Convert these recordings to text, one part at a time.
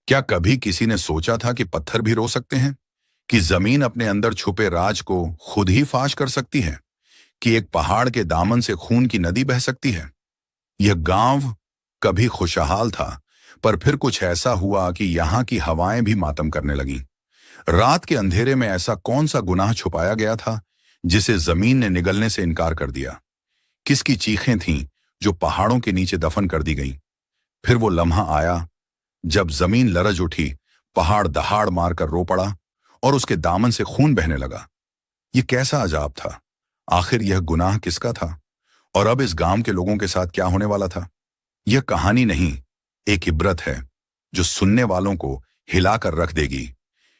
क्या कभी किसी ने सोचा था कि पत्थर भी रो सकते हैं, कि जमीन अपने अंदर छुपे राज को खुद ही फाश कर सकती है, कि एक पहाड़ के दामन से खून की नदी बह सकती है? यह गांव कभी खुशहाल था, पर फिर कुछ ऐसा हुआ कि यहाँ की हवाएं भी मातम करने लगीं। रात के अंधेरे में ऐसा कौन सा गुनाह छुपाया गया था जिसे जमीन ने निगलने से इनकार कर दिया? किसकी चीखें थीं जो पहाड़ों के नीचे दफन कर दी गईं? फिर वो लम्हा आया जब जमीन लरज उठी, पहाड़ दहाड़ मारकर रो पड़ा और उसके दामन से खून बहने लगा। ये कैसा अजाब था? आखिर यह गुनाह किसका था? और अब इस गांव के लोगों के साथ क्या होने वाला था? यह कहानी नहीं, एक इबरत है जो सुनने वालों को हिलाकर रख देगी।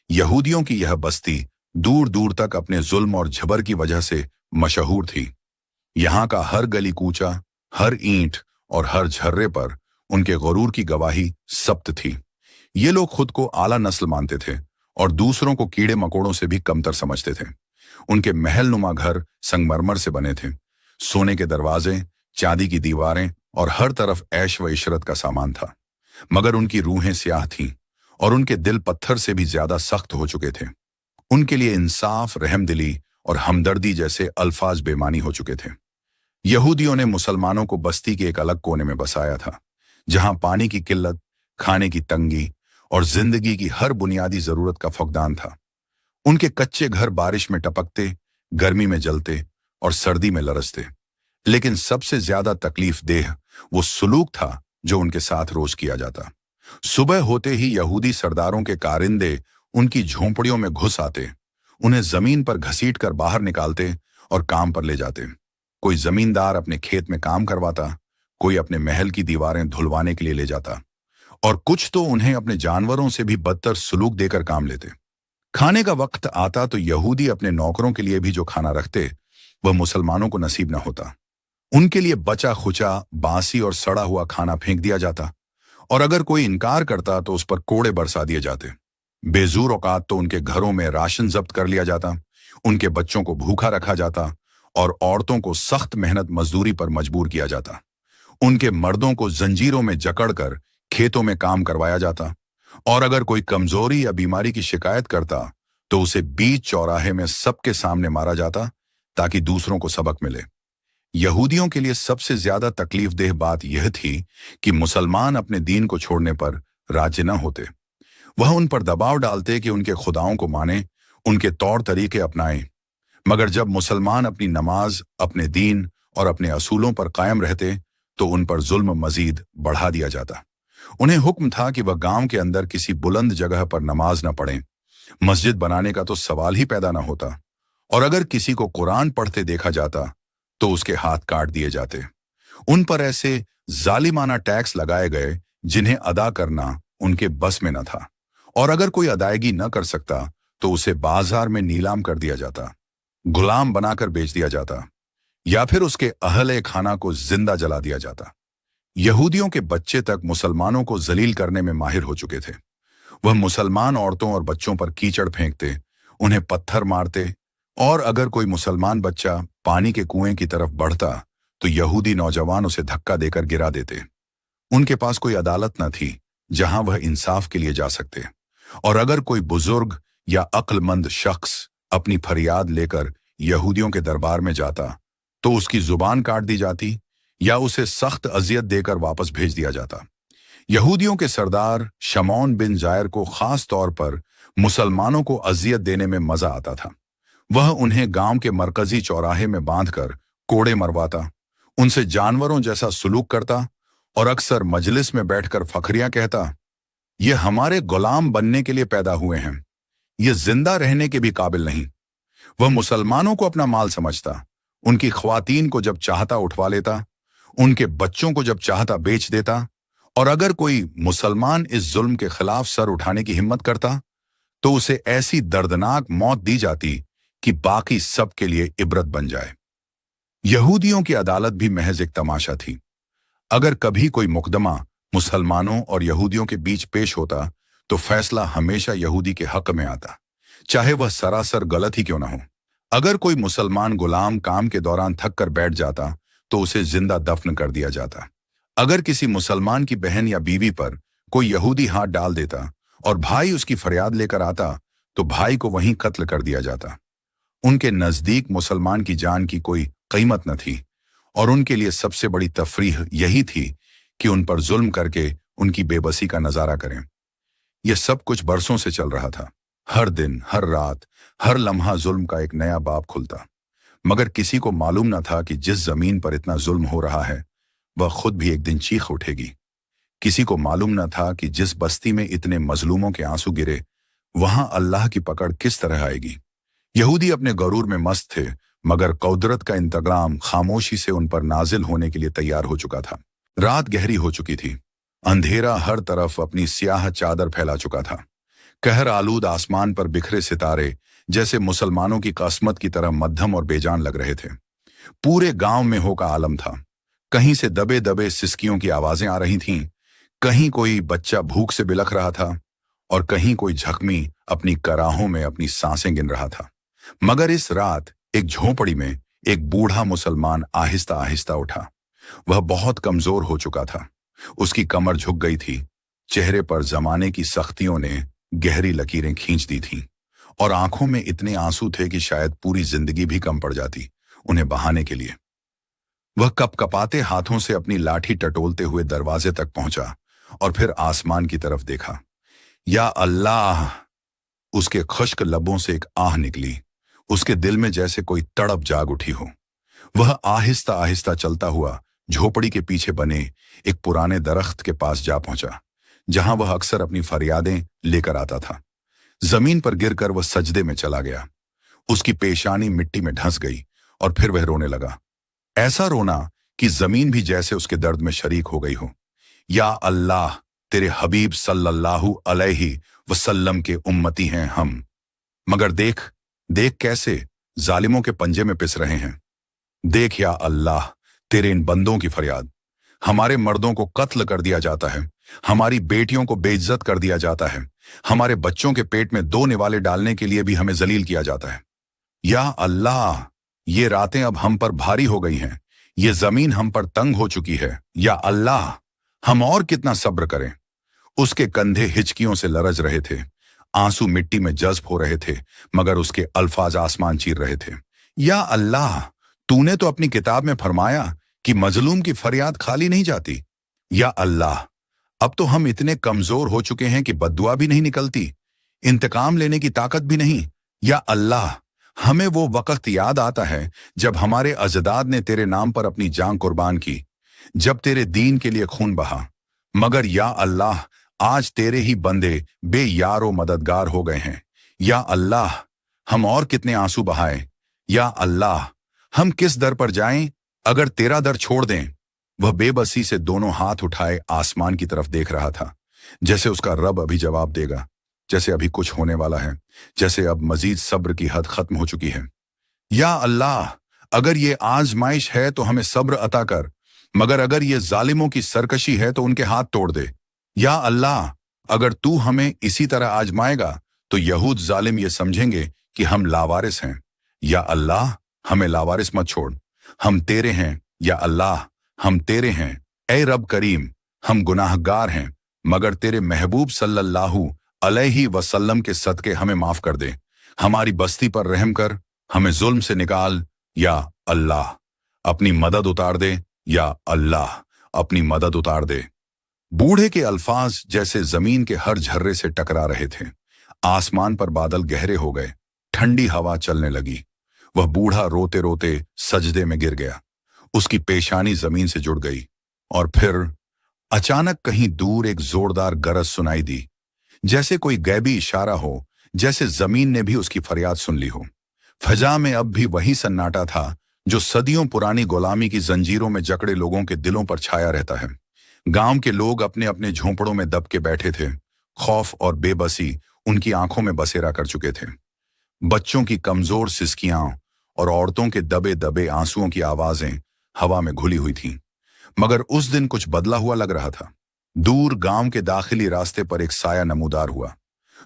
यहूदियों की यह बस्ती दूर दूर तक अपने जुल्म और झबर की वजह से मशहूर थी। यहाँ का हर गली कूचा, हर ईंट और हर झर्रे पर उनके गुरूर की गवाही सब्त थी। ये लोग खुद को आला नस्ल मानते थे और दूसरों को कीड़े मकोड़ों से भी कमतर समझते थे। उनके महल नुमा घर संगमरमर से बने थे। सोने के दरवाजे, चांदी की दीवारें और हर तरफ ऐश व इशरत का सामान था। मगर उनकी रूहें स्याह थीं और उनके दिल पत्थर से भी ज्यादा सख्त हो चुके थे। उनके लिए इंसाफ, रहमदिली और हमदर्दी जैसे अल्फाज बेमानी हो चुके थे। यहूदियों ने मुसलमानों को बस्ती के एक अलग कोने में बसाया था, जहां पानी की किल्लत, खाने की तंगी और जिंदगी की हर बुनियादी जरूरत का फकदान था। उनके कच्चे घर बारिश में टपकते, गर्मी में जलते और सर्दी में लरसते। लेकिन सबसे ज्यादा तकलीफ देह वो सुलूक था जो उनके साथ रोज किया जाता। सुबह होते ही यहूदी सरदारों के कारिंदे उनकी झोंपड़ियों में घुस आते, उन्हें जमीन पर घसीट कर बाहर निकालते और काम पर ले जाते। कोई जमींदार अपने खेत में काम करवाता, कोई अपने महल की दीवारें धुलवाने के लिए ले जाता और कुछ तो उन्हें अपने जानवरों से भी बदतर सुलूक देकर काम लेते। खाने का वक्त आता तो यहूदी अपने नौकरों के लिए भी जो खाना रखते वह मुसलमानों को नसीब न होता। उनके लिए बचा खुचा, बासी और सड़ा हुआ खाना फेंक दिया जाता और अगर कोई इनकार करता तो उस पर कोड़े बरसा दिए जाते। बेजूर औकात तो उनके घरों में राशन जब्त कर लिया जाता, उनके बच्चों को भूखा रखा जाता और औरतों को सख्त मेहनत मजदूरी पर मजबूर किया जाता। उनके मर्दों को जंजीरों में जकड़कर खेतों में काम करवाया जाता और अगर कोई कमजोरी या बीमारी की शिकायत करता तो उसे बीच चौराहे में सबके सामने मारा जाता ताकि दूसरों को सबक मिले। यहूदियों के लिए सबसे ज्यादा तकलीफ देह बात यह थी कि मुसलमान अपने दीन को छोड़ने पर राजी न होते। वह उन पर दबाव डालते कि उनके खुदाओं को माने, उनके तौर तरीके अपनाएं। मगर जब मुसलमान अपनी नमाज, अपने दीन और अपने असूलों पर कायम रहते तो उन पर जुल्म मजीद बढ़ा दिया जाता। उन्हें हुक्म था कि वह गांव के अंदर किसी बुलंद जगह पर नमाज न पढ़ें। मस्जिद बनाने का तो सवाल ही पैदा न होता और अगर किसी को कुरान पढ़ते देखा जाता तो उसके हाथ काट दिए जाते। उन पर ऐसे जालिमाना टैक्स लगाए गए जिन्हें अदा करना उनके बस में न था और अगर कोई अदायगी न कर सकता तो उसे बाजार में नीलाम कर दिया जाता, गुलाम बनाकर बेच दिया जाता या फिर उसके अहले खाना को जिंदा जला दिया जाता। यहूदियों के बच्चे तक मुसलमानों को जलील करने में माहिर हो चुके थे। वह मुसलमान औरतों और बच्चों पर कीचड़ फेंकते, उन्हें पत्थर मारते और अगर कोई मुसलमान बच्चा पानी के कुएं की तरफ बढ़ता तो यहूदी नौजवान उसे धक्का देकर गिरा देते। उनके पास कोई अदालत न थी जहां वह इंसाफ के लिए जा सकते और अगर कोई बुजुर्ग या अक्लमंद शख्स अपनी फरियाद लेकर यहूदियों के दरबार में जाता तो उसकी जुबान काट दी जाती या उसे सख्त अजियत देकर वापस भेज दिया जाता। यहूदियों के सरदार शमौन बिन जायर को खास तौर पर मुसलमानों को अजियत देने में मजा आता था। वह उन्हें गांव के मरकजी चौराहे में बांधकर कोड़े मरवाता, उनसे जानवरों जैसा सुलूक करता और अक्सर मजलिस में बैठकर फखरियां कहता, ये हमारे गुलाम बनने के लिए पैदा हुए हैं, ये जिंदा रहने के भी काबिल नहीं। वह मुसलमानों को अपना माल समझता, उनकी ख्वातीन को जब चाहता उठवा लेता, उनके बच्चों को जब चाहता बेच देता और अगर कोई मुसलमान इस जुल्म के खिलाफ सर उठाने की हिम्मत करता तो उसे ऐसी दर्दनाक मौत दी जाती कि बाकी सब के लिए इबरत बन जाए। यहूदियों की अदालत भी महज एक तमाशा थी। अगर कभी कोई मुकदमा मुसलमानों और यहूदियों के बीच पेश होता तो फैसला हमेशा यहूदी के हक में आता, चाहे वह सरासर गलत ही क्यों ना हो। अगर कोई मुसलमान गुलाम काम के दौरान थक कर बैठ जाता तो उसे जिंदा दफन कर दिया जाता। अगर किसी मुसलमान की बहन या बीवी पर कोई यहूदी हाथ डाल देता और भाई उसकी फरियाद लेकर आता तो भाई को वहीं कत्ल कर दिया जाता। उनके नजदीक मुसलमान की जान की कोई कीमत न थी और उनके लिए सबसे बड़ी तफरीह यही थी कि उन पर जुल्म करके उनकी बेबसी का नजारा करें। यह सब कुछ बरसों से चल रहा था। हर दिन, हर रात, हर लम्हा जुल्म का एक नया बाब खुलता। मगर किसी को मालूम न था कि जिस जमीन पर इतना जुल्म हो रहा है वह खुद भी एक दिन चीख उठेगी। किसी को मालूम न था कि जिस बस्ती में इतने मजलूमों के आंसू गिरे वहां अल्लाह की पकड़ किस तरह आएगी। यहूदी अपने गरूर में मस्त थे, मगर कुदरत का इंतकाम खामोशी से उन पर नाजिल होने के लिए तैयार हो चुका था। रात गहरी हो चुकी थी। अंधेरा हर तरफ अपनी स्याह चादर फैला चुका था। कहर आलूद आसमान पर बिखरे सितारे जैसे मुसलमानों की किस्मत की तरह मध्यम और बेजान लग रहे थे। पूरे गांव में हो का आलम था। कहीं से दबे दबे सिसकियों की आवाजें आ रही थीं, कहीं कोई बच्चा भूख से बिलख रहा था और कहीं कोई जख्मी अपनी कराहों में अपनी सांसें गिन रहा था। मगर इस रात एक झोंपड़ी में एक बूढ़ा मुसलमान आहिस्ता आहिस्ता उठा। वह बहुत कमजोर हो चुका था। उसकी कमर झुक गई थी। चेहरे पर जमाने की सख्तियों ने गहरी लकीरें खींच दी थीं और आंखों में इतने आंसू थे कि शायद पूरी जिंदगी भी कम पड़ जाती उन्हें बहाने के लिए। वह कपकपाते हाथों से अपनी लाठी टटोलते हुए दरवाजे तक पहुंचा और फिर आसमान की तरफ देखा। या अल्लाह! उसके खुश्क लबों से एक आह निकली। उसके दिल में जैसे कोई तड़प जाग उठी हो। वह आहिस्ता आहिस्ता चलता हुआ झोपड़ी के पीछे बने एक पुराने दरख्त के पास जा पहुंचा, जहां वह अक्सर अपनी फरियादें लेकर आता था। जमीन पर गिरकर वह सजदे में चला गया। उसकी पेशानी मिट्टी में ढंस गई और फिर वह रोने लगा। ऐसा रोना कि जमीन भी जैसे उसके दर्द में शरीक हो गई हो। या अल्लाह! तेरे हबीब सल्लल्लाहु अलैहि वसल्लम के उम्मती हैं हम, मगर देख देख कैसे जालिमों के पंजे में पिस रहे हैं। देख या अल्लाह तेरे इन बंदों की फरियाद। हमारे मर्दों को कत्ल कर दिया जाता है, हमारी बेटियों को बेइज्जत कर दिया जाता है, हमारे बच्चों के पेट में 2 निवाले डालने के लिए भी हमें जलील किया जाता है। या अल्लाह! ये रातें अब हम पर भारी हो गई हैं, ये जमीन हम पर तंग हो चुकी है। या अल्लाह! हम और कितना सब्र करें। उसके कंधे हिचकियों से लरज रहे थे, आंसू मिट्टी में जज्ब हो रहे थे, मगर उसके अल्फाज आसमान चीर रहे थे। या अल्लाह! तूने तो अपनी किताब में फरमाया कि मजलूम की फरियाद खाली नहीं जाती। या अल्लाह! अब तो हम इतने कमजोर हो चुके हैं कि बद्दुआ भी नहीं निकलती, इंतकाम लेने की ताकत भी नहीं। या अल्लाह! हमें वो वक्त याद आता है जब हमारे अजदाद ने तेरे नाम पर अपनी जान कुर्बान की, जब तेरे दीन के लिए खून बहा। मगर या अल्लाह, आज तेरे ही बंदे बेयारो मददगार हो गए हैं। या अल्लाह! हम और कितने आंसू बहाएं। या अल्लाह! हम किस दर पर जाएं अगर तेरा दर छोड़ दें। वह बेबसी से दोनों हाथ उठाए आसमान की तरफ देख रहा था, जैसे उसका रब अभी जवाब देगा, जैसे अभी कुछ होने वाला है, जैसे अब मजीद सब्र की हद खत्म हो चुकी है। या अल्लाह! अगर ये आजमाइश है तो हमें सब्र अता कर, मगर अगर ये जालिमों की सरकशी है तो उनके हाथ तोड़ दे। या अल्लाह! अगर तू हमें इसी तरह आजमाएगा तो यहूद जालिम ये समझेंगे कि हम लावारिस हैं। या अल्लाह! हमें लावारिस मत छोड़, हम तेरे हैं। या अल्लाह! हम तेरे हैं। ए रब करीम, हम गुनाहगार हैं, मगर तेरे महबूब सल्लल्लाहु अलैहि वसल्लम के सदके हमें माफ कर दे। हमारी बस्ती पर रहम कर, हमें जुल्म से निकाल। या अल्लाह! अपनी मदद उतार दे। या अल्लाह! अपनी मदद उतार दे। बूढ़े के अल्फाज जैसे जमीन के हर झर्रे से टकरा रहे थे। आसमान पर बादल गहरे हो गए, ठंडी हवा चलने लगी। वह बूढ़ा रोते रोते सजदे में गिर गया। उसकी पेशानी जमीन से जुड़ गई और फिर अचानक कहीं दूर एक जोरदार गरज सुनाई दी, जैसे कोई गैबी इशारा हो, जैसे जमीन ने भी उसकी फरियाद सुन ली हो। फजा में अब भी वही सन्नाटा था जो सदियों पुरानी गुलामी की जंजीरों में जकड़े लोगों के दिलों पर छाया रहता है। गांव के लोग अपने अपने झोंपड़ों में दब के बैठे थे। खौफ और बेबसी उनकी आंखों में बसेरा कर चुके थे। बच्चों की कमजोर सिसकियां और औरतों के दबे दबे आंसुओं की आवाजें हवा में घुली हुई थीं। मगर उस दिन कुछ बदला हुआ लग रहा था। दूर गांव के दाखिली रास्ते पर एक साया नमूदार हुआ।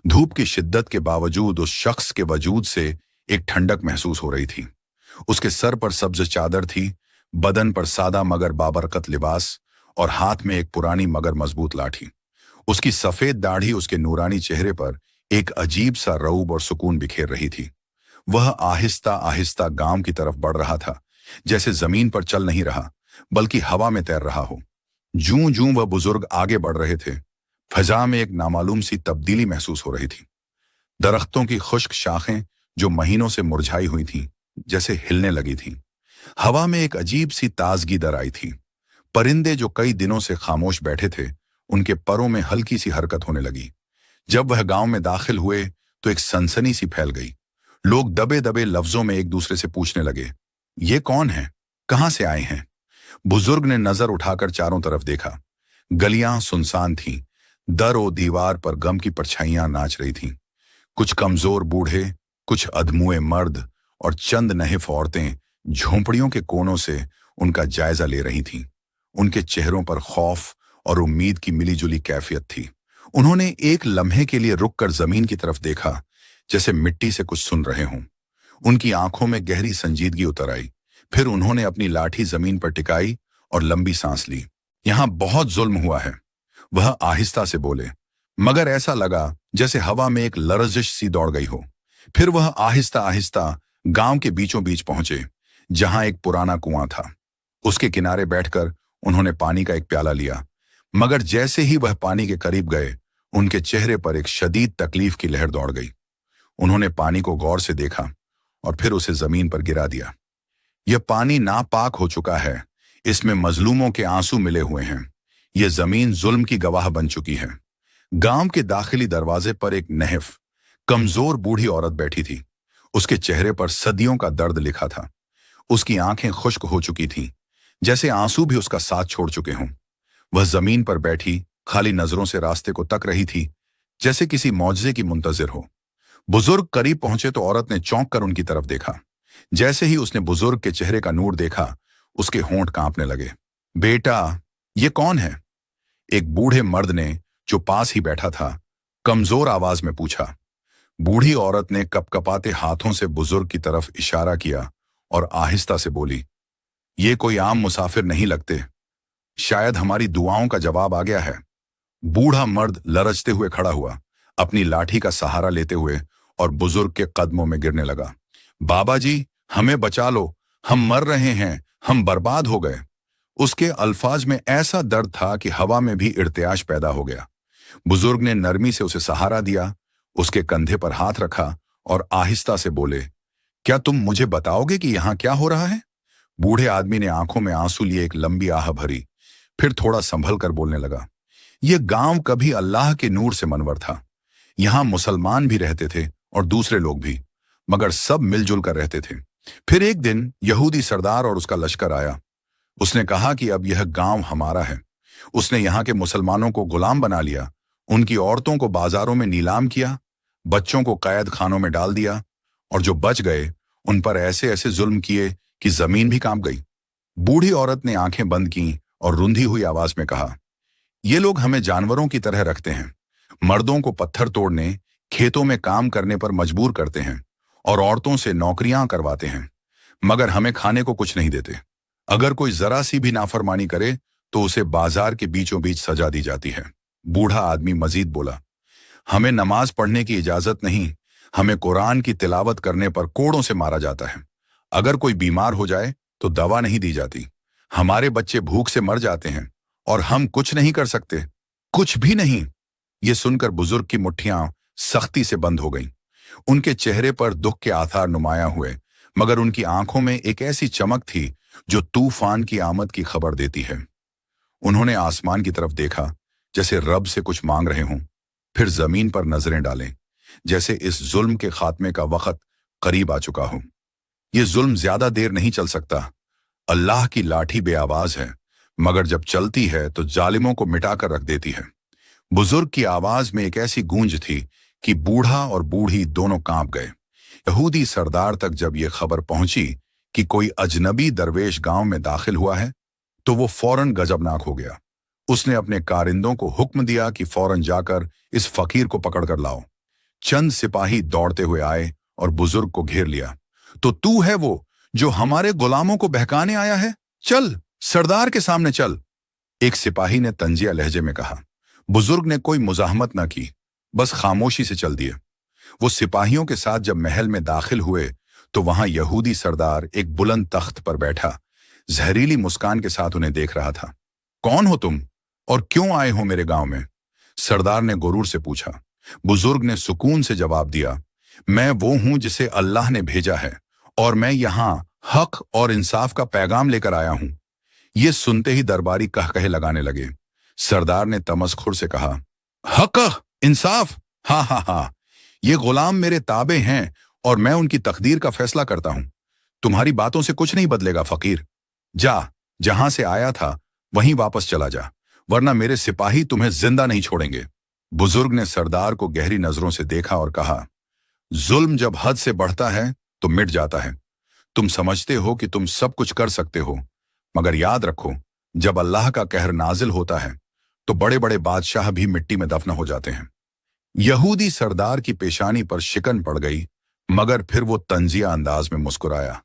धूप की शिद्दत के बावजूद उस शख्स के वजूद से एक ठंडक महसूस हो रही थी। उसके सर पर सब्ज चादर थी, बदन पर सादा मगर बाबरकत लिबास और हाथ में एक पुरानी मगर मजबूत लाठी। उसकी सफेद दाढ़ी उसके नूरानी चेहरे पर एक अजीब सा रऊब और सुकून बिखेर रही थी। वह आहिस्ता आहिस्ता गांव की तरफ बढ़ रहा था, जैसे जमीन पर चल नहीं रहा बल्कि हवा में तैर रहा हो। जूं जूं वह बुजुर्ग आगे बढ़ रहे थे, फजा में एक नामालूम सी तब्दीली महसूस हो रही थी। दरख्तों की खुश्क शाखें जो महीनों से मुरझाई हुई थीं, जैसे हिलने लगी थीं। हवा में एक अजीब सी ताजगी दर आई थी। परिंदे जो कई दिनों से खामोश बैठे थे, उनके परों में हल्की सी हरकत होने लगी। जब वह गांव में दाखिल हुए तो एक सनसनी सी फैल गई। लोग दबे दबे लफ्जों में एक दूसरे से पूछने लगे, ये कौन है, कहां से आए हैं? बुजुर्ग ने नजर उठाकर चारों तरफ देखा। गलियां सुनसान थीं। दर और दीवार पर गम की परछाइयां नाच रही थीं। कुछ कमजोर बूढ़े, कुछ अधमुए मर्द और चंद नहिफ औरतें झोंपड़ियों के कोनों से उनका जायजा ले रही थीं। उनके चेहरों पर खौफ और उम्मीद की मिलीजुली कैफियत थी। उन्होंने एक लम्हे के लिए रुककर जमीन की तरफ देखा, जैसे मिट्टी से कुछ सुन रहे हों। उनकी आंखों में गहरी संजीदगी उतर आई। फिर उन्होंने अपनी लाठी जमीन पर टिकाई और लंबी सांस ली। यहां बहुत जुल्म हुआ है, वह आहिस्ता से बोले, मगर ऐसा लगा जैसे हवा में एक लरजिश सी दौड़ गई हो। फिर वह आहिस्ता आहिस्ता गांव के बीचों बीच पहुंचे, जहां एक पुराना कुआं था। उसके किनारे बैठकर उन्होंने पानी का एक प्याला लिया, मगर जैसे ही वह पानी के करीब गए, उनके चेहरे पर एक शदीद तकलीफ की लहर दौड़ गई। उन्होंने पानी को गौर से देखा और फिर उसे जमीन पर गिरा दिया। यह पानी नापाक हो चुका है, इसमें मजलूमों के आंसू मिले हुए हैं। यह जमीन जुल्म की गवाह बन चुकी है। गांव के दाखिली दरवाजे पर एक नहफ, कमजोर बूढ़ी औरत बैठी थी। उसके चेहरे पर सदियों का दर्द लिखा था। उसकी आंखें खुश्क हो चुकी थीं, जैसे आंसू भी उसका साथ छोड़ चुके हों। वह जमीन पर बैठी खाली नजरों से रास्ते को तक रही थी, जैसे किसी मौजज़े की मुंतजिर हो। बुजुर्ग करीब पहुंचे तो औरत ने चौंक कर उनकी तरफ देखा। जैसे ही उसने बुजुर्ग के चेहरे का नूर देखा, उसके होंठ कांपने लगे। बेटा, ये कौन है? एक बूढ़े मर्द ने, जो पास ही बैठा था, कमजोर आवाज में पूछा। बूढ़ी औरत ने कपकपाते हाथों से बुजुर्ग की तरफ इशारा किया और आहिस्ता से बोली, ये कोई आम मुसाफिर नहीं लगते, शायद हमारी दुआओं का जवाब आ गया है। बूढ़ा मर्द लरजते हुए खड़ा हुआ, अपनी लाठी का सहारा लेते हुए, और बुजुर्ग के कदमों में गिरने लगा। बाबा जी, हमें बचा लो, हम मर रहे हैं, हम बर्बाद हो गए। उसके अल्फाज में ऐसा दर्द था कि हवा में भी इर्तियाश पैदा हो गया। बुजुर्ग ने नरमी से उसे सहारा दिया, उसके कंधे पर हाथ रखा और आहिस्ता से बोले, क्या तुम मुझे बताओगे कि यहां क्या हो रहा है? बूढ़े आदमी ने आंखों में आंसू लिए एक लंबी आह भरी, फिर थोड़ा संभल कर बोलने लगा, यह गांव कभी अल्लाह के नूर से मनवर था। यहां मुसलमान भी रहते थे और दूसरे लोग भी, मगर सब मिलजुल कर रहते थे। फिर एक दिन यहूदी सरदार और उसका लश्कर आया। उसने कहा कि अब यह गांव हमारा है। उसने यहाँ के मुसलमानों को गुलाम बना लिया, उनकी औरतों को बाजारों में नीलाम किया, बच्चों को कैद खानों में डाल दिया, और जो बच गए उन पर ऐसे ऐसे जुल्म किए कि जमीन भी कांप गई। बूढ़ी औरत ने आंखें बंद की और रुंधी हुई आवाज में कहा, ये लोग हमें जानवरों की तरह रखते हैं। मर्दों को पत्थर तोड़ने, खेतों में काम करने पर मजबूर करते हैं और औरतों से नौकरियां करवाते हैं, मगर हमें खाने को कुछ नहीं देते। अगर कोई जरा सी भी नाफरमानी करे तो उसे बाजार के बीचों बीच सजा दी जाती है। बूढ़ा आदमी मजीद बोला, हमें नमाज पढ़ने की इजाजत नहीं, हमें कुरान की तिलावत करने पर कोड़ों से मारा जाता है। अगर कोई बीमार हो जाए तो दवा नहीं दी जाती। हमारे बच्चे भूख से मर जाते हैं और हम कुछ नहीं कर सकते, कुछ भी नहीं। ये सुनकर बुजुर्ग की मुट्ठियां सख्ती से बंद हो गईं। उनके चेहरे पर दुख के आथार नुमाया हुए, मगर उनकी आंखों में एक ऐसी चमक थी जो तूफान की आमद की खबर देती है। उन्होंने आसमान की तरफ देखा, जैसे रब से कुछ मांग रहे हों, फिर जमीन पर नजरें डालें, जैसे इस जुल्म के खात्मे का वक्त करीब आ चुका हो। यह जुल्म ज्यादा देर नहीं चल सकता। अल्लाह की लाठी बेआवाज है, मगर जब चलती है तो जालिमों को मिटाकर रख देती है। बुजुर्ग की आवाज में एक ऐसी गूंज थी कि बूढ़ा और बूढ़ी दोनों कांप गए। यहूदी सरदार तक जब यह खबर पहुंची कि कोई अजनबी दरवेश गांव में दाखिल हुआ है, तो वो फौरन गजबनाक हो गया। उसने अपने कारिंदों को हुक्म दिया कि फौरन जाकर इस फकीर को पकड़कर लाओ। चंद सिपाही दौड़ते हुए आए और बुजुर्ग को घेर लिया। तो तू है वो जो हमारे गुलामों को बहकाने आया है? चल, सरदार के सामने चल, एक सिपाही ने तंजिया लहजे में कहा। बुजुर्ग ने कोई मुजाहमत न की, बस खामोशी से चल दिए। वो सिपाहियों के साथ जब महल में दाखिल हुए तो वहां यहूदी सरदार एक बुलंद तख्त पर बैठा जहरीली मुस्कान के साथ उन्हें देख रहा था। कौन हो तुम और क्यों आए हो मेरे गांव में? सरदार ने गुरूर से पूछा। बुजुर्ग ने सुकून से जवाब दिया, मैं वो हूं जिसे अल्लाह ने भेजा है और मैं यहां हक और इंसाफ का पैगाम लेकर आया हूं। ये सुनते ही दरबारी कहकहे लगाने लगे। सरदार ने तमस्खुर से कहा, हक इंसाफ, हाँ हाँ हाँ, ये गुलाम मेरे ताबे हैं और मैं उनकी तकदीर का फैसला करता हूं। तुम्हारी बातों से कुछ नहीं बदलेगा फकीर। जा, जहां से आया था वहीं वापस चला जा, वरना मेरे सिपाही तुम्हें जिंदा नहीं छोड़ेंगे। बुजुर्ग ने सरदार को गहरी नजरों से देखा और कहा, जुल्म जब हद से बढ़ता है तो मिट जाता है। तुम समझते हो कि तुम सब कुछ कर सकते हो, मगर याद रखो, जब अल्लाह का कहर नाजिल होता है तो बड़े बड़े बादशाह भी मिट्टी में दफन हो जाते हैं। यहूदी सरदार की पेशानी पर शिकन पड़ गई, मगर फिर वो तंजिया अंदाज में मुस्कुराया।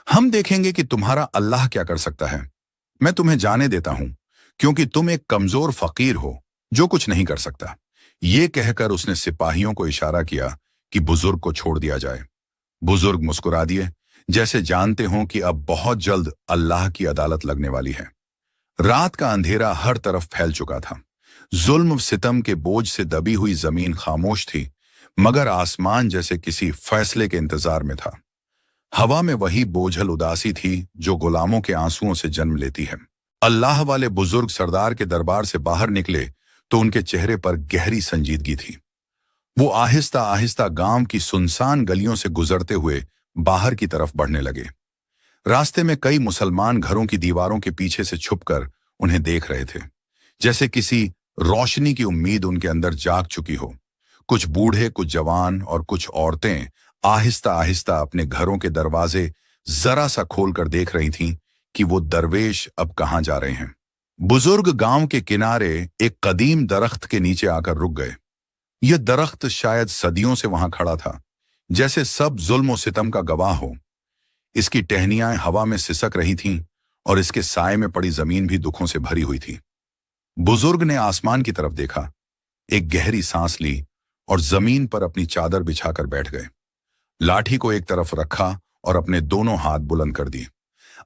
हम देखेंगे कि तुम्हारा अल्लाह क्या कर सकता है। मैं तुम्हें जाने देता हूं, क्योंकि तुम एक कमजोर फकीर हो जो कुछ नहीं कर सकता। ये कहकर उसने सिपाहियों को इशारा किया कि बुजुर्ग को छोड़ दिया जाए। बुजुर्ग मुस्कुरा दिए, जैसे जानते हों कि अब बहुत जल्द अल्लाह की अदालत लगने वाली है। रात का अंधेरा हर तरफ फैल चुका था। जुल्म सितम के बोझ से दबी हुई जमीन खामोश थी, मगर आसमान जैसे किसी फैसले के इंतजार में था। हवा में वही बोझल उदासी थी जो गुलामों के आंसुओं से जन्म लेती है। अल्लाह वाले बुजुर्ग सरदार के दरबार से बाहर निकले तो उनके चेहरे पर गहरी संजीदगी थी। वो आहिस्ता आहिस्ता गांव की सुनसान गलियों से गुजरते हुए बाहर की तरफ बढ़ने लगे। रास्ते में कई मुसलमान घरों की दीवारों के पीछे से छुपकर उन्हें देख रहे थे, जैसे किसी रोशनी की उम्मीद उनके अंदर जाग चुकी हो। कुछ बूढ़े, कुछ जवान और कुछ औरतें आहिस्ता आहिस्ता अपने घरों के दरवाजे जरा सा खोलकर देख रही थीं कि वो दरवेश अब कहां जा रहे हैं। बुजुर्ग गांव के किनारे एक कदीम दरख्त के नीचे आकर रुक गए। यह दरख्त शायद सदियों से वहां खड़ा था, जैसे सब जुल्म और सितम का गवाह हो। इसकी टहनियां हवा में सिसक रही थीं और इसके साए में पड़ी जमीन भी दुखों से भरी हुई थी। बुजुर्ग ने आसमान की तरफ देखा, एक गहरी सांस ली और जमीन पर अपनी चादर बिछाकर बैठ गए। लाठी को एक तरफ रखा और अपने दोनों हाथ बुलंद कर दिए।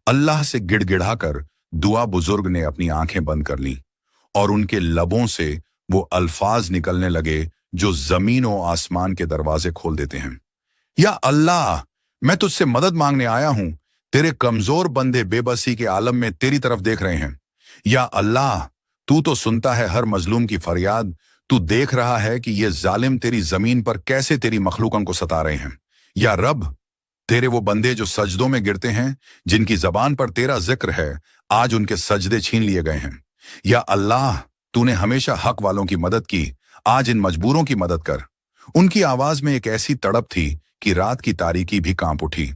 अल्लाह से गिड़गिड़ाकर दुआ बुजुर्ग ने अपनी आंखें बंद कर लीं और उनके लबों से वो अल्फाज निकलने लगे जो जमीन और आसमान के दरवाजे खोल देते हैं। या अल्लाह, मैं तुझसे मदद मांगने आया हूं। तेरे कमजोर बंदे बेबसी के आलम में तेरी तरफ देख रहे हैं। या अल्लाह, तू तो सुनता है हर मजलूम की फरियाद। तू देख रहा है कि ये जालिम तेरी जमीन पर कैसे तेरी मखलूकों को सता रहे हैं। या रब, तेरे वो बंदे जो सजदों में गिरते हैं, जिनकी जबान पर तेरा जिक्र है, आज उनके सजदे छीन लिए गए हैं। या अल्लाह, तूने हमेशा हक वालों की मदद की, आज इन मजबूरों की मदद कर। उनकी आवाज में एक ऐसी तड़प थी कि रात की तारीकी भी कांप उठी।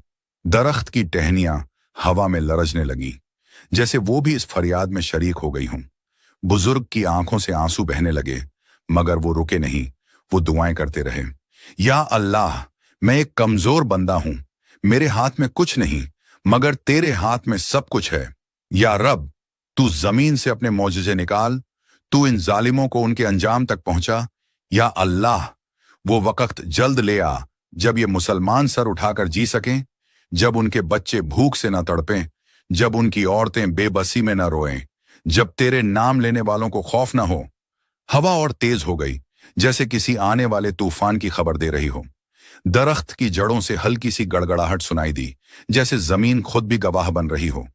दरख्त की टहनियां हवा में लरजने लगी, जैसे वो भी इस फरियाद में शरीक हो गई हों। बुजुर्ग की आंखों से आंसू बहने लगे, मगर वो रुके नहीं। वो दुआएं करते रहे। या अल्लाह, मैं एक कमजोर बंदा हूं, मेरे हाथ में कुछ नहीं, मगर तेरे हाथ में सब कुछ है। या रब, तू जमीन से अपने मौजज़े निकाल, तू इन जालिमों को उनके अंजाम तक पहुंचा। या अल्लाह, वो वक्त जल्द ले आ जब ये मुसलमान सर उठाकर जी सकें, जब उनके बच्चे भूख से न तड़पें, जब उनकी औरतें बेबसी में न रोएं, जब तेरे नाम लेने वालों को खौफ न हो। हवा और तेज हो गई, जैसे किसी आने वाले तूफान की खबर दे रही हो। दरख्त की जड़ों से हल्की सी गड़गड़ाहट सुनाई दी, जैसे जमीन खुद भी गवाह बन रही हो।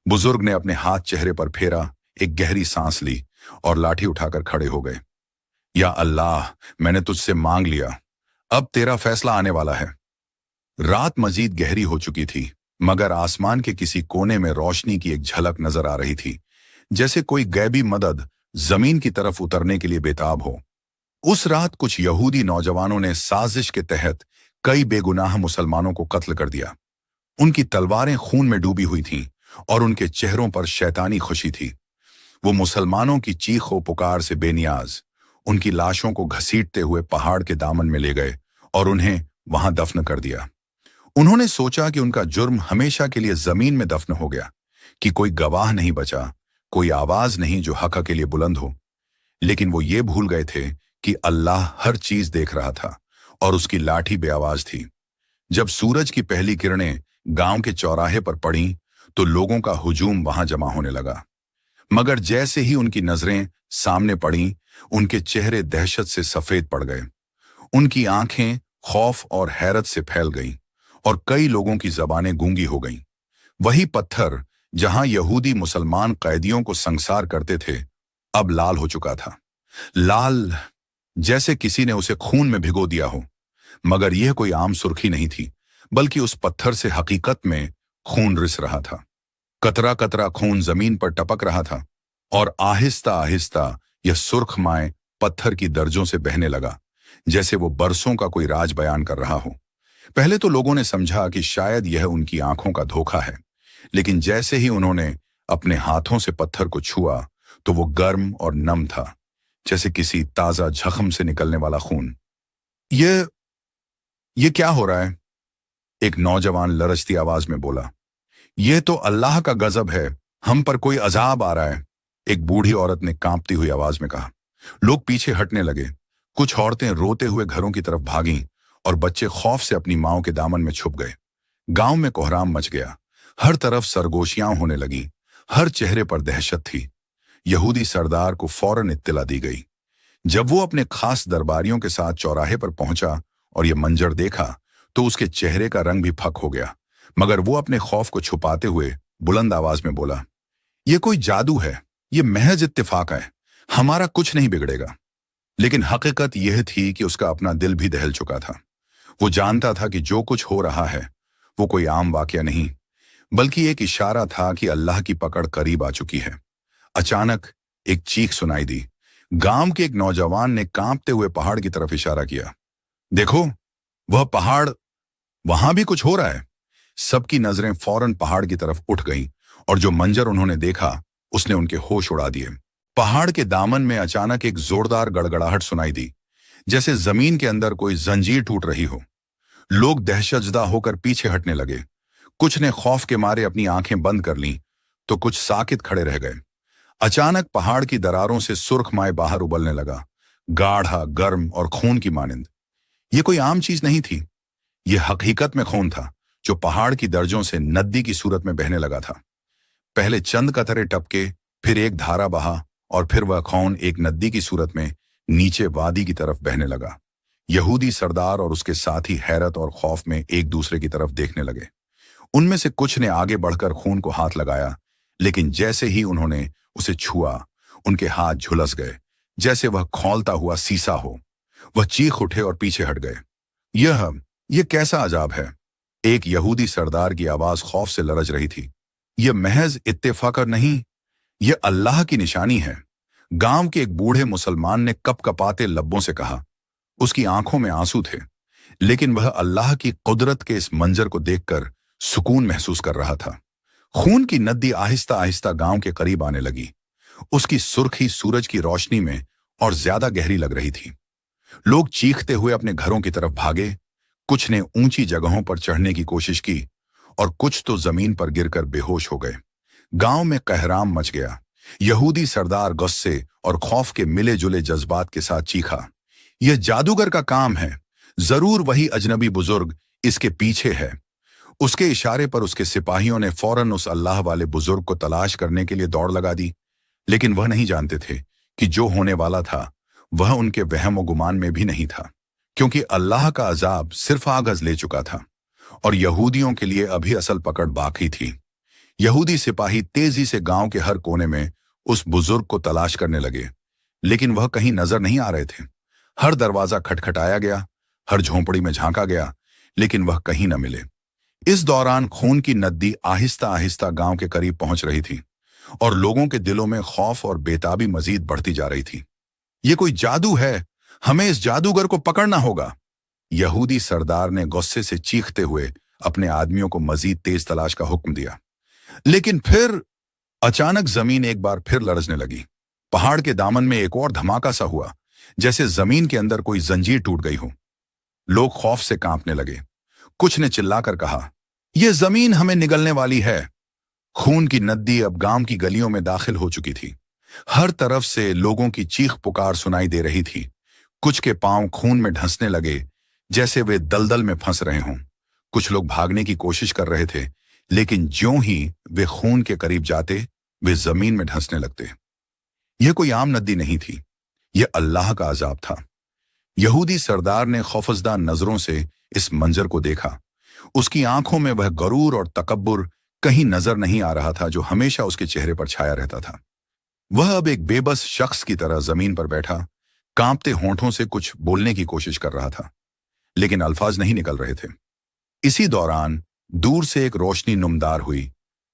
बुजुर्ग ने अपने हाथ चेहरे पर फेरा, एक गहरी सांस ली और लाठी उठाकर खड़े हो गए। या अल्लाह, मैंने तुझसे मांग लिया, अब तेरा फैसला आने वाला है। रात मजीद गहरी हो चुकी थी, मगर आसमान के किसी कोने में रोशनी की एक झलक नजर आ रही थी, जैसे कोई गैबी मदद जमीन की तरफ उतरने के लिए बेताब हो। उस रात कुछ यहूदी नौजवानों ने साजिश के तहत कई बेगुनाह मुसलमानों को कत्ल कर दिया। उनकी तलवारें खून में डूबी हुई थीं और उनके चेहरों पर शैतानी खुशी थी। वो मुसलमानों की चीखों पुकार से बेनियाज उनकी लाशों को घसीटते हुए पहाड़ के दामन में ले गए और उन्हें वहां दफन कर दिया। उन्होंने सोचा कि उनका जुर्म हमेशा के लिए जमीन में दफन हो गया, कि कोई गवाह नहीं बचा, कोई आवाज नहीं जो हक के लिए बुलंद हो। लेकिन वो ये भूल गए थे कि अल्लाह हर चीज देख रहा था और उसकी लाठी बेआवाज थी। जब सूरज की पहली किरणें गांव के चौराहे पर पड़ीं, तो लोगों का हुजूम वहां जमा होने लगा। मगर जैसे ही उनकी नजरें सामने पड़ीं, उनके चेहरे दहशत से सफेद पड़ गए। उनकी आंखें खौफ और हैरत से फैल गईं और कई लोगों की जबानें गूंगी हो गईं। वही पत्थर जहां यहूदी मुसलमान कैदियों को संसार करते थे, अब लाल हो चुका था। लाल, जैसे किसी ने उसे खून में भिगो दिया हो। मगर यह कोई आम सुर्खी नहीं थी, बल्कि उस पत्थर से हकीकत में खून रिस रहा था। कतरा कतरा खून जमीन पर टपक रहा था और आहिस्ता आहिस्ता यह सुर्खमाए पत्थर की दर्जों से बहने लगा, जैसे वो बरसों का कोई राज बयान कर रहा हो। पहले तो लोगों ने समझा कि शायद यह उनकी आंखों का धोखा है, लेकिन जैसे ही उन्होंने अपने हाथों से पत्थर को छुआ, तो वो गर्म और नम था, जैसे किसी ताजा जख्म से निकलने वाला खून। ये क्या हो रहा है? एक नौजवान लरजती आवाज में बोला। यह तो अल्लाह का गजब है, हम पर कोई अजाब आ रहा है, एक बूढ़ी औरत ने कांपती हुई आवाज में कहा। लोग पीछे हटने लगे। कुछ औरतें रोते हुए घरों की तरफ भागीं और बच्चे खौफ से अपनी माओं के दामन में छुप गए। गांव में कोहराम मच गया। हर तरफ सरगोशियां होने लगी। हर चेहरे पर दहशत थी। यहूदी सरदार को फौरन इत्तला दी गई। जब वो अपने खास दरबारियों के साथ चौराहे पर पहुंचा और यह मंजर देखा, तो उसके चेहरे का रंग भी फक हो गया। मगर वो अपने खौफ को छुपाते हुए बुलंद आवाज में बोला, यह कोई जादू है, यह महज इत्तेफाक है, हमारा कुछ नहीं बिगड़ेगा। लेकिन हकीकत यह थी कि उसका अपना दिल भी दहल चुका था। वो जानता था कि जो कुछ हो रहा है वो कोई आम वाकया नहीं, बल्कि एक इशारा था कि अल्लाह की पकड़ करीब आ चुकी है। अचानक एक चीख सुनाई दी। गांव के एक नौजवान ने कांपते हुए पहाड़ की तरफ इशारा किया। देखो, वह पहाड़, वहां भी कुछ हो रहा है। सबकी नजरें फौरन पहाड़ की तरफ उठ गईं और जो मंजर उन्होंने देखा उसने उनके होश उड़ा दिए। पहाड़ के दामन में अचानक एक जोरदार गड़गड़ाहट सुनाई दी, जैसे जमीन के अंदर कोई जंजीर टूट रही हो। लोग दहशतजदा होकर पीछे हटने लगे। कुछ ने खौफ के मारे अपनी आंखें बंद कर लीं, तो कुछ साकित खड़े रह गए। अचानक पहाड़ की दरारों से सुर्खमाए बाहर उबलने लगा, गाढ़ा, गर्म और खून की मानिंद। यह कोई आम चीज नहीं थी, यह हकीकत में खून था, जो पहाड़ की दर्जों से नदी की सूरत में बहने लगा था। पहले चंद कतरे टपके, फिर एक धारा बहा और फिर वह खून एक नदी की सूरत में नीचे वादी की तरफ बहने लगा। यहूदी सरदार और उसके साथी हैरत और खौफ में एक दूसरे की तरफ देखने लगे। उनमें से कुछ ने आगे बढ़कर खून को हाथ लगाया, लेकिन जैसे ही उन्होंने उसे छुआ, उनके हाथ झुलस गए, जैसे वह खौलता हुआ सीसा हो। वह चीख उठे और पीछे हट गए। यह कैसा अजाब है? एक यहूदी सरदार की आवाज खौफ से लरज रही थी। यह महज इत्तेफाक नहीं, यह अल्लाह की निशानी है। गांव के एक बूढ़े मुसलमान ने कपकपाते लब्बों से कहा। उसकी आंखों में आंसू थे, लेकिन वह अल्लाह की कुदरत के इस मंजर को देखकर सुकून महसूस कर रहा था। खून की नदी आहिस्ता आहिस्ता गांव के करीब आने लगी। उसकी सुर्खी सूरज की रोशनी में और ज्यादा गहरी लग रही थी। लोग चीखते हुए अपने घरों की तरफ भागे। कुछ ने ऊंची जगहों पर चढ़ने की कोशिश की और कुछ तो जमीन पर गिरकर बेहोश हो गए। गांव में कहराम मच गया। यहूदी सरदार गुस्से और खौफ के मिले जुले जज्बात के साथ चीखा, यह जादूगर का काम है, जरूर वही अजनबी बुजुर्ग इसके पीछे है। उसके इशारे पर उसके सिपाहियों ने फौरन उस अल्लाह वाले बुजुर्ग को तलाश करने के लिए दौड़ लगा दी। लेकिन वह नहीं जानते थे कि जो होने वाला था वह उनके वहम व गुमान में भी नहीं था, क्योंकि अल्लाह का अजाब सिर्फ आगाज ले चुका था और यहूदियों के लिए अभी असल पकड़ बाकी थी। यहूदी सिपाही तेजी से गांव के हर कोने में उस बुजुर्ग को तलाश करने लगे, लेकिन वह कहीं नजर नहीं आ रहे थे। हर दरवाजा खटखटाया गया, हर झोंपड़ी में झांका गया, लेकिन वह कहीं न मिले। इस दौरान खून की नदी आहिस्ता आहिस्ता गांव के करीब पहुंच रही थी और लोगों के दिलों में खौफ और बेताबी मजीद बढ़ती जा रही थी। ये कोई जादू है, हमें इस जादूगर को पकड़ना होगा। यहूदी सरदार ने गुस्से से चीखते हुए अपने आदमियों को मजीद तेज तलाश का हुक्म दिया। लेकिन फिर अचानक जमीन एक बार फिर लरजने लगी। पहाड़ के दामन में एक और धमाका सा हुआ, जैसे जमीन के अंदर कोई जंजीर टूट गई हो। लोग खौफ से कांपने लगे। कुछ ने चिल्लाकर कहा, यह जमीन हमें निगलने वाली है। खून की नदी अब गांव की गलियों में दाखिल हो चुकी थी। हर तरफ से लोगों की चीख पुकार सुनाई दे रही थी। कुछ के पांव खून में ढंसने लगे, जैसे वे दलदल में फंस रहे हों। कुछ लोग भागने की कोशिश कर रहे थे, लेकिन ज्यों ही वे खून के करीब जाते, वे जमीन में ढंसने लगते। यह कोई आम नदी नहीं थी, यह अल्लाह का अजाब था। यहूदी सरदार ने खौफजदा नजरों से इस मंजर को देखा। उसकी आंखों में वह गरूर और तकब्बुर कहीं नजर नहीं आ रहा था जो हमेशा उसके चेहरे पर छाया रहता था। वह अब एक बेबस शख्स की तरह जमीन पर बैठा, कांपते होंठों से कुछ बोलने की कोशिश कर रहा था, लेकिन अल्फाज नहीं निकल रहे थे। इसी दौरान दूर से एक रोशनी नुमदार हुई।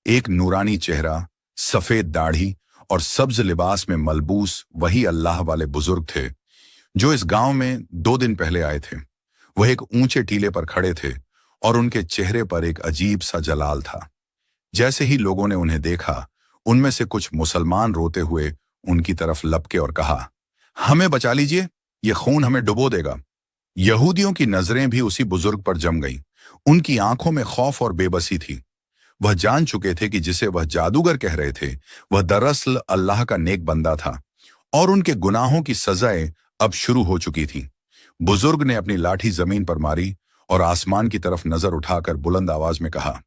एक नूरानी चेहरा, सफेद दाढ़ी और सब्ज लिबास में मलबूस वही अल्लाह वाले बुजुर्ग थे जो इस गांव में 2 दिन पहले आए थे। वह एक ऊंचे टीले पर खड़े थे और उनके चेहरे पर एक अजीब सा जलाल था। जैसे ही लोगों ने उन्हें देखा, उनमें से कुछ मुसलमान रोते हुए उनकी तरफ लपके और कहा, हमें बचा लीजिए, ये खून हमें डुबो देगा। यहूदियों की नजरें भी उसी बुजुर्ग पर जम गईं। उनकी आंखों में खौफ और बेबसी थी। वह जान चुके थे कि जिसे वह जादूगर कह रहे थे, वह दरअसल अल्लाह का नेक बंदा था और उनके गुनाहों की सजाएं अब शुरू हो चुकी थी। बुजुर्ग ने अपनी लाठी जमीन पर मारी और आसमान की तरफ नजर उठाकर बुलंद आवाज में कहा,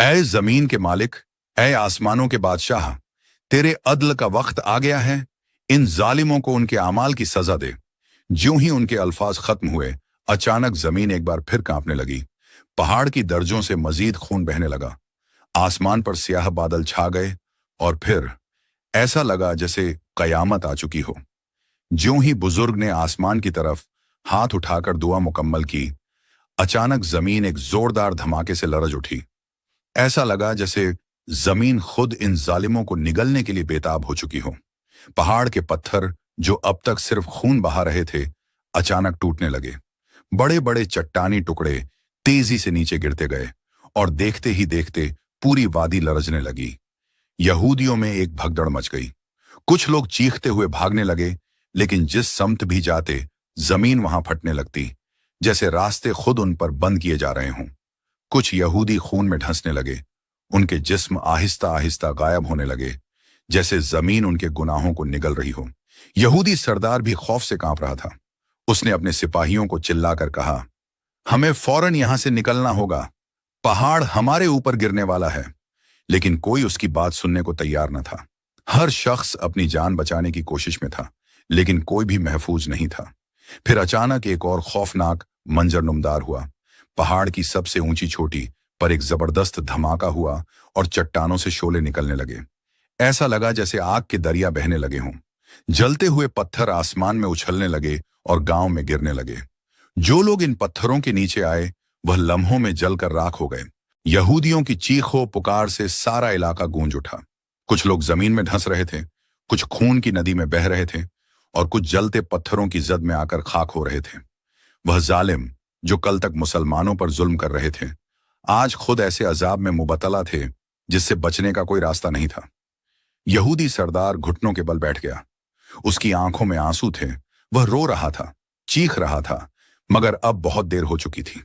ऐ जमीन के मालिक, ऐ आसमानों के बादशाह, तेरे अदल का वक्त आ गया है। इन जालिमों को उनके अमाल की सजा दे। ज्यों ही उनके अल्फाज खत्म हुए, अचानक जमीन एक बार फिर कांपने लगी। पहाड़ की दर्जों से मजीद खून बहने लगा। आसमान पर स्याह बादल छा गए और फिर ऐसा लगा जैसे कयामत आ चुकी हो। ज्यों ही बुजुर्ग ने आसमान की तरफ हाथ उठाकर दुआ मुकम्मल की, अचानक जमीन एक जोरदार धमाके से लरज उठी। ऐसा लगा जैसे जमीन खुद इन जालिमों को निगलने के लिए बेताब हो चुकी हो। पहाड़ के पत्थर जो अब तक सिर्फ खून बहा रहे थे, अचानक टूटने लगे। बड़े बड़े चट्टानी टुकड़े तेजी से नीचे गिरते गए और देखते ही देखते पूरी वादी लरजने लगी। यहूदियों में एक भगदड़ मच गई। कुछ लोग चीखते हुए भागने लगे, लेकिन जिस समत भी जाते, जमीन वहां फटने लगती, जैसे रास्ते खुद उन पर बंद किए जा रहे हों। कुछ यहूदी खून में ढंसने लगे। उनके जिस्म आहिस्ता आहिस्ता गायब होने लगे, जैसे जमीन उनके गुनाहों को निगल रही हो। यहूदी सरदार भी खौफ से कांप रहा था। उसने अपने सिपाहियों को चिल्लाकर कहा, हमें फौरन यहां से निकलना होगा, पहाड़ हमारे ऊपर गिरने वाला है। लेकिन कोई उसकी बात सुनने को तैयार न था। हर शख्स अपनी जान बचाने की कोशिश में था, लेकिन कोई भी महफूज नहीं था। फिर अचानक एक और खौफनाक मंजर नुमदार हुआ। पहाड़ की सबसे ऊंची चोटी पर एक जबरदस्त धमाका हुआ और चट्टानों से शोले निकलने लगे। ऐसा लगा जैसे आग के दरिया बहने लगे हों। जलते हुए पत्थर आसमान में उछलने लगे और गांव में गिरने लगे। जो लोग इन पत्थरों के नीचे आए, वह लम्हों में जलकर राख हो गए। यहूदियों की चीखों पुकार से सारा इलाका गूंज उठा। कुछ लोग जमीन में धंस रहे थे, कुछ खून की नदी में बह रहे थे और कुछ जलते पत्थरों की जद में आकर खाक हो रहे थे। वह जालिम जो कल तक मुसलमानों पर जुल्म कर रहे थे, आज खुद ऐसे अजाब में मुबतला थे जिससे बचने का कोई रास्ता नहीं था। यहूदी सरदार घुटनों के बल बैठ गया। उसकी आंखों में आंसू थे। वह रो रहा था, चीख रहा था, मगर अब बहुत देर हो चुकी थी।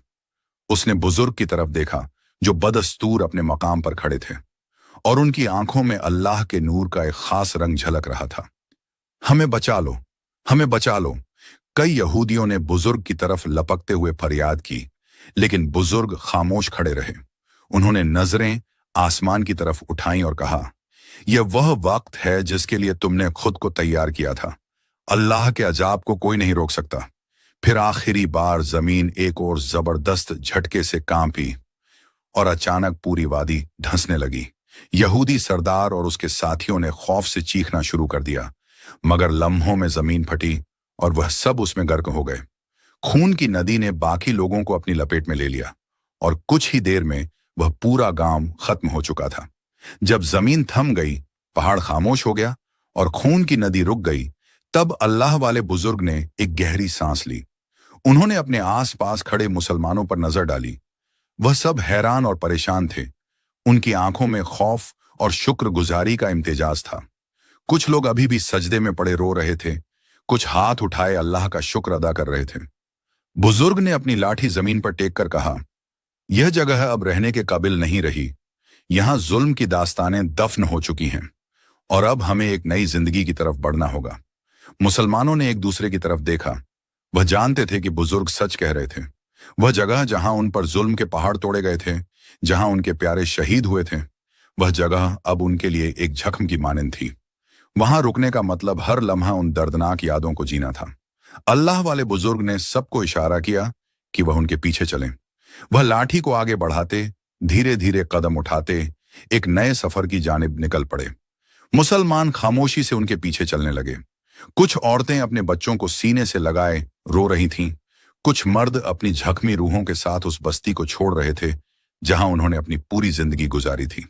उसने बुजुर्ग की तरफ देखा जो बदस्तूर अपने मकाम पर खड़े थे और उनकी आंखों में अल्लाह के नूर का एक खास रंग झलक रहा था। हमें बचा लो, हमें बचा लो। कई यहूदियों ने बुजुर्ग की तरफ लपकते हुए फरियाद की, लेकिन बुजुर्ग खामोश खड़े रहे। उन्होंने नजरें आसमान की तरफ उठाई और कहा, यह वह वक्त है जिसके लिए तुमने खुद को तैयार किया था। अल्लाह के अजाब को कोई नहीं रोक सकता। फिर आखिरी बार जमीन एक और जबरदस्त झटके से कांपी और अचानक पूरी वादी धंसने लगी। यहूदी सरदार और उसके साथियों ने खौफ से चीखना शुरू कर दिया, मगर लम्हों में जमीन फटी और वह सब उसमें गर्क हो गए। खून की नदी ने बाकी लोगों को अपनी लपेट में ले लिया और कुछ ही देर में वह पूरा गांव खत्म हो चुका था। जब जमीन थम गई, पहाड़ खामोश हो गया और खून की नदी रुक गई, तब अल्लाह वाले बुजुर्ग ने एक गहरी सांस ली। उन्होंने अपने आसपास खड़े मुसलमानों पर नजर डाली। वह सब हैरान और परेशान थे। उनकी आंखों में खौफ और शुक्रगुजारी का इम्तिजाज था। कुछ लोग अभी भी सजदे में पड़े रो रहे थे, कुछ हाथ उठाए अल्लाह का शुक्र अदा कर रहे थे। बुजुर्ग ने अपनी लाठी जमीन पर टेक कर कहा, यह जगह अब रहने के काबिल नहीं रही। यहां जुल्म की दास्तानें दफन हो चुकी हैं और अब हमें एक नई जिंदगी की तरफ बढ़ना होगा। मुसलमानों ने एक दूसरे की तरफ देखा। वह जानते थे कि बुजुर्ग सच कह रहे थे। वह जगह जहां उन पर जुल्म के पहाड़ तोड़े गए थे, जहां उनके प्यारे शहीद हुए थे, वह जगह अब उनके लिए एक जख्म की मानंद थी। वहां रुकने का मतलब हर लम्हा उन दर्दनाक यादों को जीना था। अल्लाह वाले बुजुर्ग ने सबको इशारा किया कि वह उनके पीछे चलें। वह लाठी को आगे बढ़ाते, धीरे धीरे कदम उठाते, एक नए सफर की जानिब निकल पड़े। मुसलमान खामोशी से उनके पीछे चलने लगे। कुछ औरतें अपने बच्चों को सीने से लगाए रो रही थीं। कुछ मर्द अपनी जख्मी रूहों के साथ उस बस्ती को छोड़ रहे थे जहां उन्होंने अपनी पूरी जिंदगी गुजारी थी।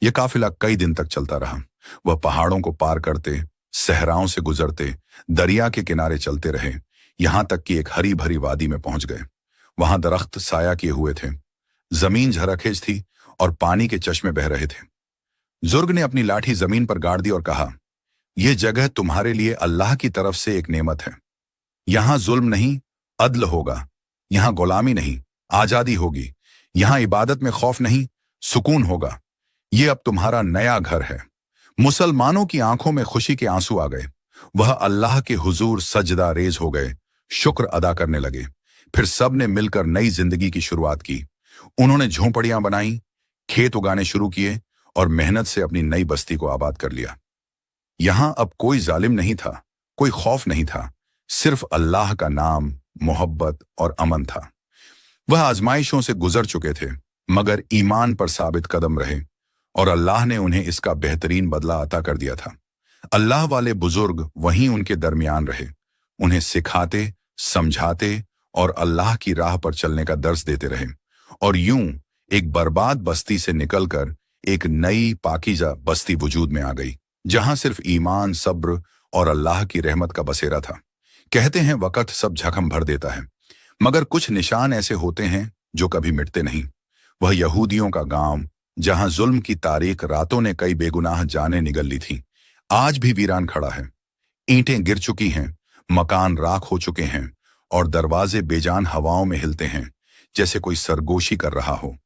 यह काफिला कई दिन तक चलता रहा। वह पहाड़ों को पार करते, सहराओं से गुजरते, दरिया के किनारे चलते रहे, यहां तक कि एक हरी भरी वादी में पहुंच गए। वहां दरख्त साया किए हुए थे, जमीन झरखेज थी और पानी के चश्मे बह रहे थे। जुर्ग ने अपनी लाठी जमीन पर गाड़ दी और कहा, यह जगह तुम्हारे लिए अल्लाह की तरफ से एक नेमत है। यहां जुल्म नहीं, अदल होगा। यहां गुलामी नहीं, आजादी होगी। यहां इबादत में खौफ नहीं, सुकून होगा। ये अब तुम्हारा नया घर है। मुसलमानों की आंखों में खुशी के आंसू आ गए। वह अल्लाह के हुजूर सजदा रेज हो गए, शुक्र अदा करने लगे। फिर सब ने मिलकर नई जिंदगी की शुरुआत की। उन्होंने झोंपड़ियां बनाई, खेत उगाने शुरू किए और मेहनत से अपनी नई बस्ती को आबाद कर लिया। यहां अब कोई जालिम नहीं था, कोई खौफ नहीं था, सिर्फ अल्लाह का नाम, मोहब्बत और अमन था। वह आजमाइशों से गुजर चुके थे, मगर ईमान पर साबित कदम रहे और अल्लाह ने उन्हें इसका बेहतरीन बदला अता कर दिया था। अल्लाह वाले बुजुर्ग वहीं उनके दरमियान रहे, उन्हें सिखाते, समझाते और अल्लाह की राह पर चलने का दर्स देते रहे। और यूं एक बर्बाद बस्ती से निकलकर एक नई पाकीज़ा बस्ती वजूद में आ गई, जहां सिर्फ ईमान, सब्र और अल्लाह की रहमत का बसेरा था। कहते हैं वक़्त सब जख्म भर देता है, मगर कुछ निशान ऐसे होते हैं जो कभी मिटते नहीं। वह यहूदियों का गांव, जहां जुल्म की तारीख रातों ने कई बेगुनाह जानें निगल ली थी, आज भी वीरान खड़ा है। ईंटें गिर चुकी हैं, मकान राख हो चुके हैं और दरवाजे बेजान हवाओं में हिलते हैं, जैसे कोई सरगोशी कर रहा हो।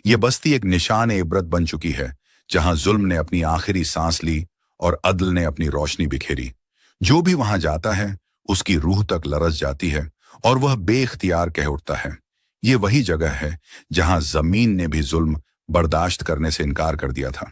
यह बस्ती एक निशान इबरत बन चुकी है, जहां जुल्म ने अपनी आखिरी सांस ली और अदल ने अपनी रोशनी बिखेरी। जो भी वहां जाता है, उसकी रूह तक लरस जाती है और वह बेख्तियार कह उठता है, ये वही जगह है जहां जमीन ने भी जुल्म बर्दाश्त करने से इनकार कर दिया था।